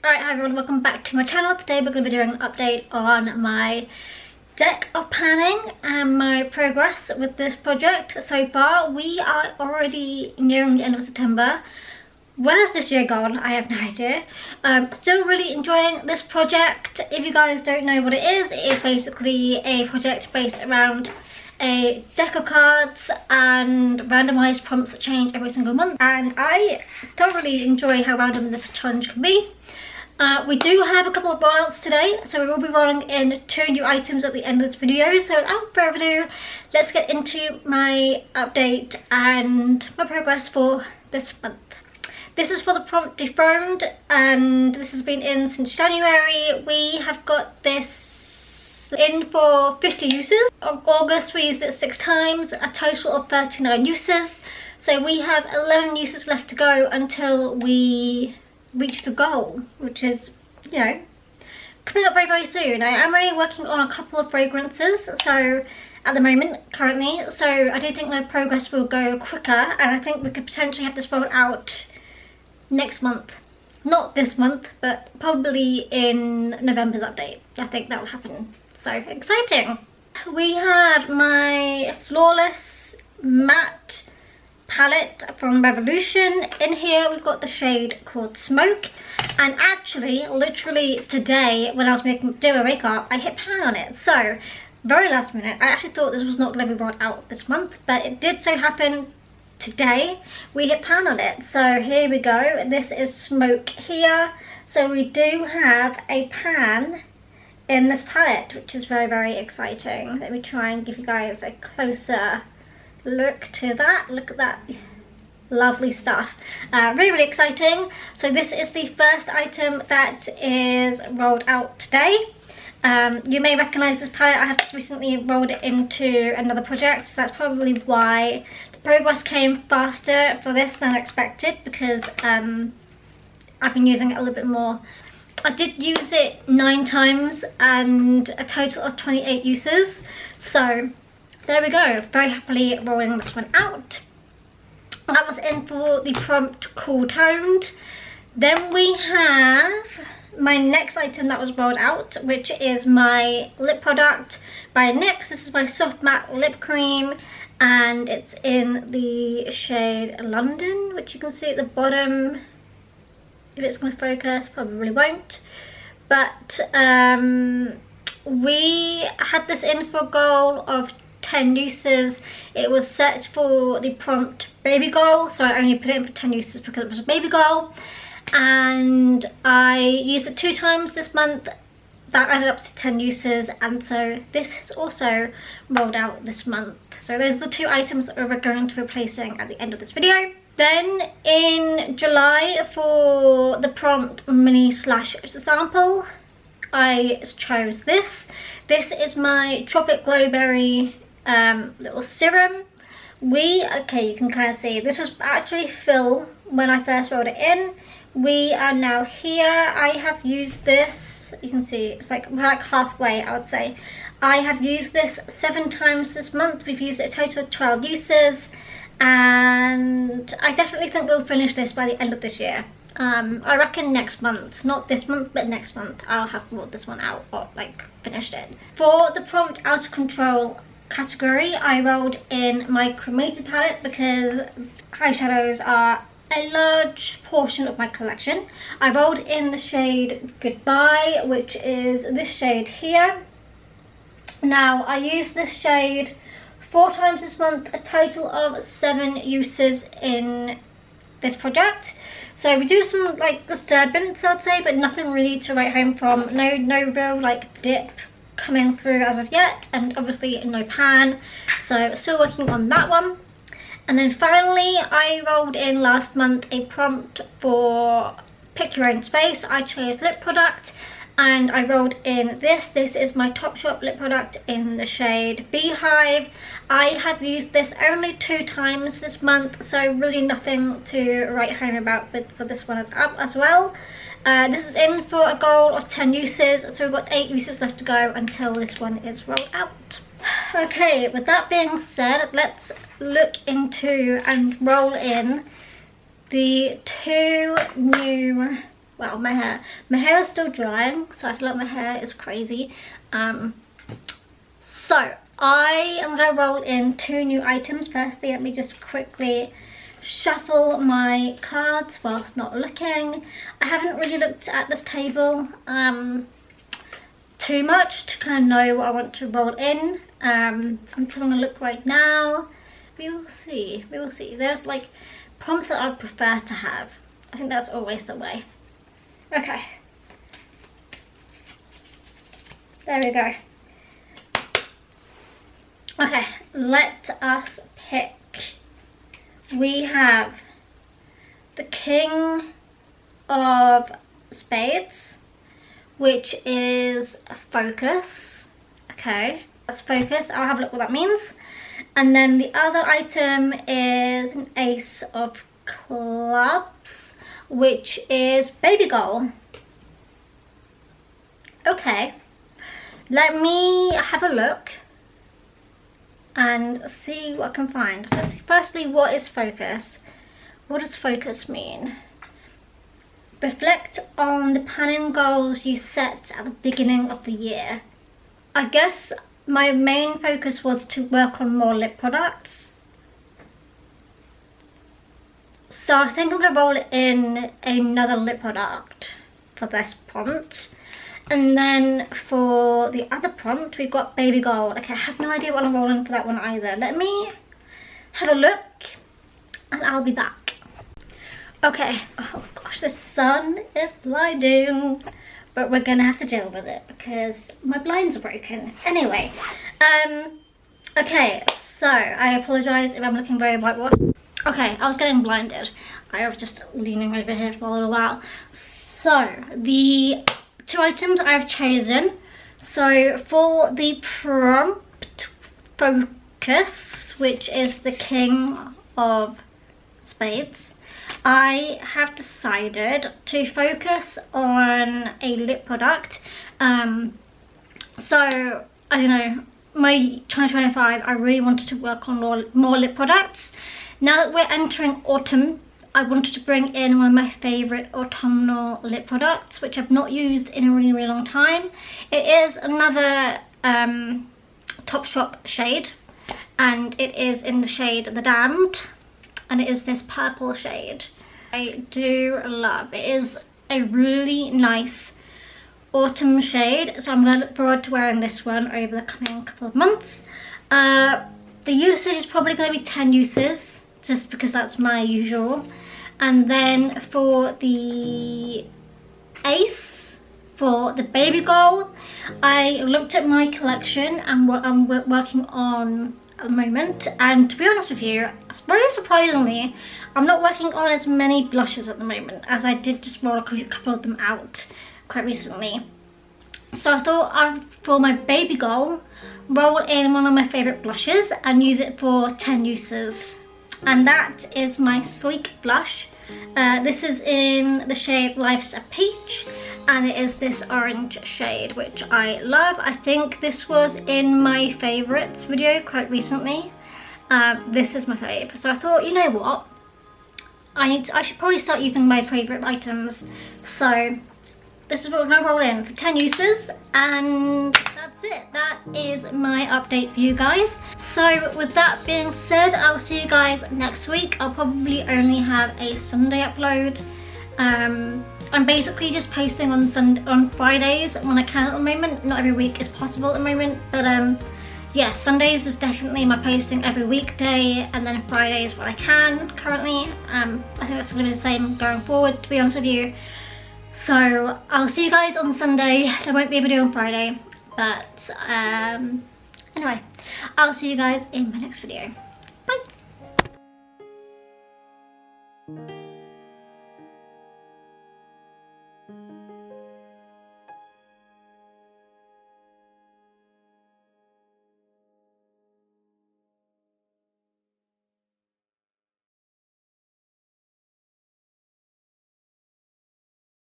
Alright, hi everyone, welcome back to my channel. Today we're going to be doing an update on my deck of panning and my progress with this project so far. We are already nearing the end of September. Where's this year gone? I have no idea. Still really enjoying this project. If you guys don't know what it is basically a project based around a deck of cards and randomized prompts that change every single month, and I thoroughly enjoy how random this challenge can be. We do have a couple of rollouts today, so we will be rolling in 2 new items at the end of this video. So without further ado, let's get into my update and my progress for this month. This is for the prompt Dethroned, and this has been in since January. We have got this in for 50 uses. On August we used it 6 times, a total of 39 uses. So we have 11 uses left to go until we reach the goal, which is, you know, coming up very soon. I am only working on a couple of fragrances, so at the moment, currently, so I do think my progress will go quicker, and I think we could potentially have this rolled out next month. Not this month, but probably in November's update. I think that will happen. So exciting. We have my Flawless Matte palette from Revolution. In here we've got the shade called Smoke, and actually literally today when I was doing my makeup I hit pan on it, so very last minute. I actually thought this was not going to be rolled out this month, but it did so happen today we hit pan on it. So here we go, this is Smoke here. So we do have a pan in this palette, which is very exciting. Let me try and give you guys a closer look to that. Look at that lovely stuff. Really exciting. So this is the first item that is rolled out today. You may recognize this palette. I have just recently rolled it into another project, so that's probably why the progress came faster for this than expected, because I've been using it a little bit more. I did use it 9 times and a total of 28 uses, so there we go, very happily rolling this one out. That was in for the prompt Cool Toned. Then we have my next item that was rolled out, which is my lip product by NYX. This is my Soft Matte Lip Cream, and it's in the shade London, which you can see at the bottom. If it's going to focus, probably won't. But we had this in for a goal of 10 uses. It was set for the prompt Baby Goal, so I only put it in for 10 uses because it was a baby goal, and I used it 2 times this month. That added up to 10 uses, and so this is also rolled out this month. So those are the 2 items that we're going to be replacing at the end of this video. Then in July, for the prompt Mini Slash Sample, I chose this. This is my Tropic Glowberry little serum. Okay, you can kind of see this was actually fill when I first rolled it in. We are now here. I have used this, you can see it's like halfway, I would say. I have used this 7 times this month. We've used it a total of 12 uses, and I definitely think we'll finish this by the end of this year. I reckon next month, not this month, but next month I'll have rolled this one out, or like finished it. For the prompt Out of Control category, I rolled in my Cremated palette because eyeshadows are a large portion of my collection. I rolled in the shade Goodbye, which is this shade here. Now I used this shade 4 times this month, a total of 7 uses in this project. So we do some like disturbance, I'd say, but nothing really to write home from. No real like dip coming through as of yet, and obviously no pan, so still working on that one. And then finally I rolled in last month a prompt for Pick Your Own Space. I chose lip product, and I rolled in this. This is my Topshop lip product in the shade Beehive. I have used this only 2 times this month, so really nothing to write home about for this one as well. This is in for a goal of 10 uses, so we've got 8 uses left to go until this one is rolled out. Okay, with that being said, let's look into and roll in the 2 new well, my hair is still drying, so I feel like my hair is crazy. So I am going to roll in 2 new items. Firstly, let me just quickly shuffle my cards whilst not looking. I haven't really looked at this table too much to kind of know what I want to roll in. I'm taking a look right now. We will see. There's like prompts that I'd prefer to have. I think that's always the way. Okay. There we go. Okay, let us pick. We have the King of Spades, which is focus. Okay, that's focus. I'll have a look what that means. And then the other item is an Ace of Clubs, which is baby goal. Okay, let me have a look and see what I can find. Let's see. Firstly, what is focus? What does focus mean? Reflect on the planning goals you set at the beginning of the year. I guess my main focus was to work on more lip products. So I think I'm going to roll in another lip product for this prompt. And then for the other prompt, we've got baby gold. Okay, I have no idea what I'm rolling for that one either. Let me have a look and I'll be back. Okay, oh gosh, the sun is blinding, but we're gonna have to deal with it because my blinds are broken. Anyway, okay, so I apologize if I'm looking very whitewashed. Okay, I was getting blinded. I was just leaning over here for a little while. So the 2 items I've chosen. So for the prompt focus, which is the King of Spades, I have decided to focus on a lip product. So I don't know, my 2025, I really wanted to work on more lip products. Now that we're entering autumn, I wanted to bring in one of my favourite autumnal lip products, which I've not used in a really, really long time. It is another Topshop shade, and it is in the shade The Damned, and it is this purple shade. I do love it. It is a really nice autumn shade, so I'm going to look forward to wearing this one over the coming couple of months. The usage is probably going to be 10 uses, just because that's my usual. And then for the Ace, for the baby goal, I looked at my collection and what I'm working on at the moment, and to be honest with you, very surprisingly, I'm not working on as many blushes at the moment, as I did just roll a couple of them out quite recently. So I thought for my baby goal, roll in one of my favourite blushes and use it for 10 uses. And that is my Sleek blush. This is in the shade Life's a Peach, and it is this orange shade, which I love. I think this was in my favourites video quite recently. This is my favourite, so I thought, you know what, I should probably start using my favourite items. So this is what we're going to roll in for 10 uses, and that's it. That is my update for you guys. So with that being said, I'll see you guys next week. I'll probably only have a Sunday upload. I'm basically just posting on Fridays when I can at the moment. Not every week is possible at the moment, but yeah, Sundays is definitely my posting every weekday, and then Fridays when I can currently. I think that's going to be the same going forward, to be honest with you. So I'll see you guys on Sunday. There won't be a video on Friday, but anyway, I'll see you guys in my next video.